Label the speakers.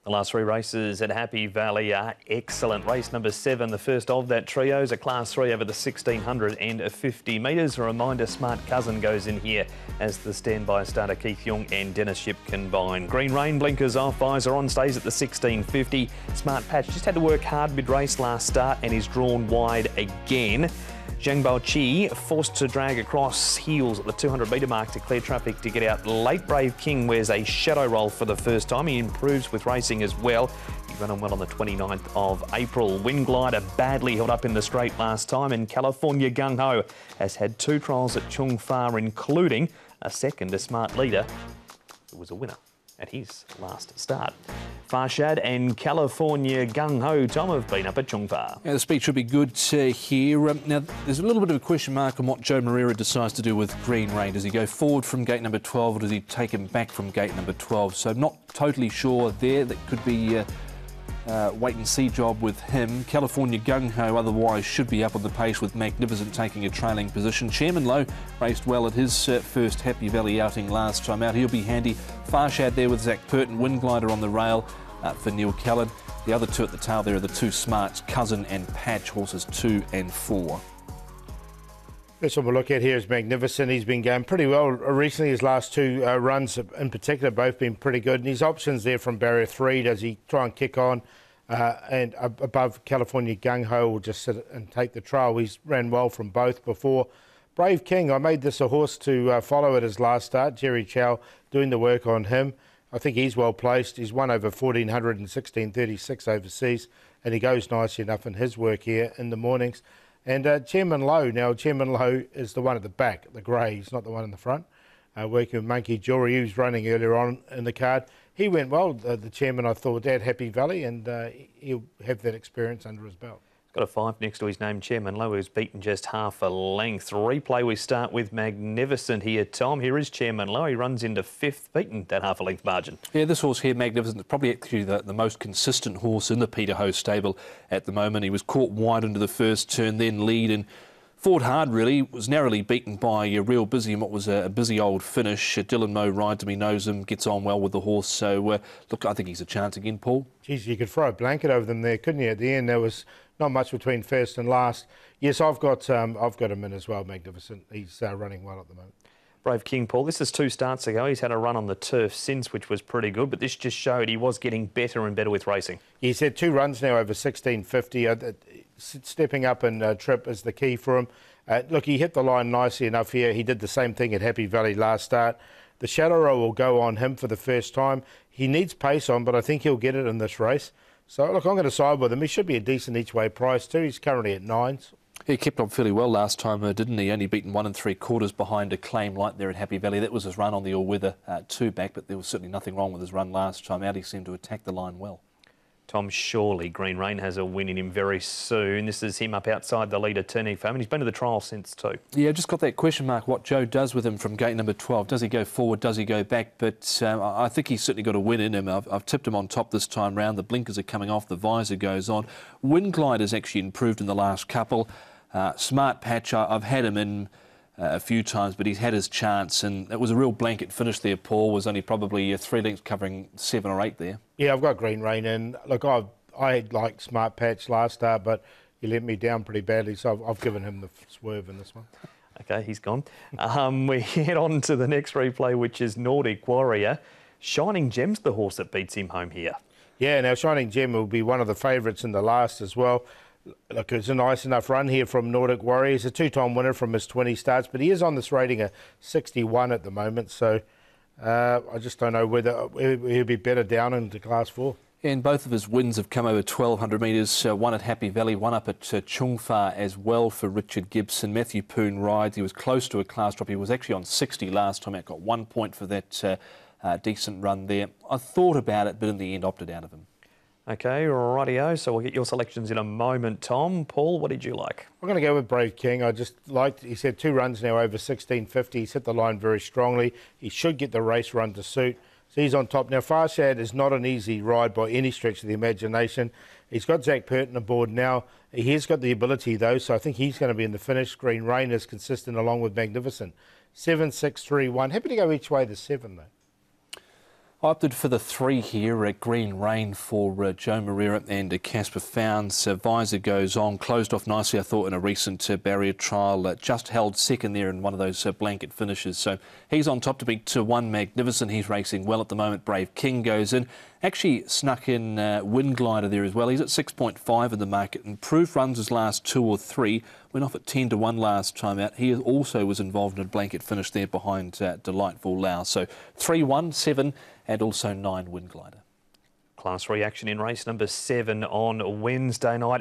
Speaker 1: The last three races at Happy Valley are excellent. Race number 7, the first of that trio, is a Class 3 over the 1650 metres. A reminder, Smart Cousin goes in here as the standby starter Keith Young and Dennis Ship combine. Green Rain blinkers off, eyes are on, stays at the 1650. Smart Patch just had to work hard mid-race last start and is drawn wide again. Zhang Baoqi forced to drag across heels at the 200 metre mark to clear traffic to get out late. Brave King wears a shadow roll for the first time. He improves with racing as well. He ran on well on the 29th of April. Wind Glider badly held up in the straight last time, and California Gung Ho has had 2 trials at Chung Fa, including a second, a Smart Leader, who was a winner at his last start. Farshad and California Gung Ho, Tom, have been up at Chung Fa.
Speaker 2: Yeah, the speed should be good here. Now, there's a little bit of a question mark on what Joe Moreira decides to do with Green Rain. Does he go forward from gate number 12 or does he take him back from gate number 12? So not totally sure there. That could be wait and see job with him. California Gung Ho otherwise should be up on the pace with Magnificent taking a trailing position. Chairman Lowe raced well at his first Happy Valley outing last time out. He'll be handy. Farshad there with Zach Purton. Wind Glider on the rail for Neil Callan. The other two at the tail there are the 2 Smarts, Cousin and Patch, horses 2 and 4.
Speaker 3: This one we'll look at here is Magnificent. He's been going pretty well recently. His last 2 runs in particular both been pretty good. And his options there from barrier 3, does he try and kick on and above California Gung Ho will just sit and take the trail. He's ran well from both before. Brave King, I made this a horse to follow at his last start. Jerry Chow doing the work on him. I think he's well placed. He's won over 1,400 and 1636 overseas, and he goes nicely enough in his work here in the mornings. And Chairman Lowe, now Chairman Lowe is the one at the back, the grey, he's not the one in the front. Working with Monkey Jewelry, he was running earlier on in the card. He went well, the chairman, I thought, at Happy Valley, and he'll have that experience under his belt.
Speaker 1: Got a 5 next to his name, Chairman Lowe, who's beaten just half a length. Replay, we start with Magnificent here, Tom. Here is Chairman Lowe. He runs into 5th, beaten that half a length margin. Yeah,
Speaker 2: this horse here, Magnificent, is probably actually the most consistent horse in the Peter Ho stable at the moment. He was caught wide into the first turn, then lead and fought hard, really. Was narrowly beaten by Real Busy in what was a busy old finish. Dylan Moe rides him, he knows him, gets on well with the horse. So, look, I think he's a chance again, Paul.
Speaker 3: Geez, you could throw a blanket over them there, couldn't you? At the end, there was not much between first and last. Yes, I've got him in as well, Magnificent. He's running well at the moment.
Speaker 1: Brave King, Paul, this is 2 starts ago. He's had a run on the turf since, which was pretty good, but this just showed he was getting better and better with racing.
Speaker 3: He's had 2 runs now over 1650. Stepping up in trip is the key for him. Look, he hit the line nicely enough here. He did the same thing at Happy Valley last start. The shadow roll will go on him for the first time. He needs pace on, but I think he'll get it in this race. So, look, I'm going to side with him. He should be a decent each-way price too. He's currently at 9s.
Speaker 2: He kept on fairly well last time, didn't he? Only beaten 1 3/4 behind Acclaim Light there at Happy Valley. That was his run on the all-weather 2 back, but there was certainly nothing wrong with his run last time out. He seemed to attack the line well.
Speaker 1: Tom, surely Green Rain has a win in him very soon. This is him up outside the leader, turning for him, and he's been to the trial since too.
Speaker 2: Yeah, just got that question mark, what Joe does with him from gate number 12. Does he go forward, does he go back? But I think he's certainly got a win in him. I've tipped him on top this time round. The blinkers are coming off, the visor goes on. Wind Glide has actually improved in the last couple. Smart Patch, I've had him in a few times, but he's had his chance, and it was a real blanket finish there, Paul. Was only probably 3 lengths covering 7 or 8 there.
Speaker 3: Yeah, I've got Green Rain in. Look, I liked Smart Patch last start, but he let me down pretty badly, so I've given him the swerve in this one.
Speaker 1: OK, he's gone. We head on to the next replay, which is Nordic Warrior. Shining Gem's the horse that beats him home here.
Speaker 3: Yeah, now Shining Gem will be one of the favourites in the last as well. Look, it's a nice enough run here from Nordic Warrior. He's a 2-time winner from his 20 starts, but he is on this rating of 61 at the moment, so I just don't know whether he'll be better down into Class 4.
Speaker 2: And both of his wins have come over 1,200 metres, one at Happy Valley, one up at Chung Fa as well for Richard Gibson. Matthew Poon rides. He was close to a class drop. He was actually on 60 last time out, got 1 point for that decent run there. I thought about it, but in the end opted out of him.
Speaker 1: OK, rightio. So we'll get your selections in a moment, Tom. Paul, what did you like?
Speaker 3: I'm going to go with Brave King. I just liked, he's had 2 runs now over 1650. He's hit the line very strongly. He should get the race run to suit. So he's on top. Now, Farshad is not an easy ride by any stretch of the imagination. He's got Zach Purton aboard now. He has got the ability, though, so I think he's going to be in the finish. Green Rain is consistent along with Magnificent. 7, 6, 3, 1. Happy to go each way to 7, though.
Speaker 2: I opted for the 3 here at Green Rain for Joe Moreira and Casper Founds. Visor goes on, closed off nicely, I thought, in a recent barrier trial. Just held second there in one of those blanket finishes. So he's on top to beat 1 Magnificent. He's racing well at the moment. Brave King goes in. Actually snuck in Wind Glider there as well. He's at 6.5 in the market. Improved runs his last 2 or 3. Went off at 10-1 last time out. He also was involved in a blanket finish there behind Delightful Lau. So 3-1, 7 and also 9 Wind Glider.
Speaker 1: Class 3 action in race number 7 on Wednesday night.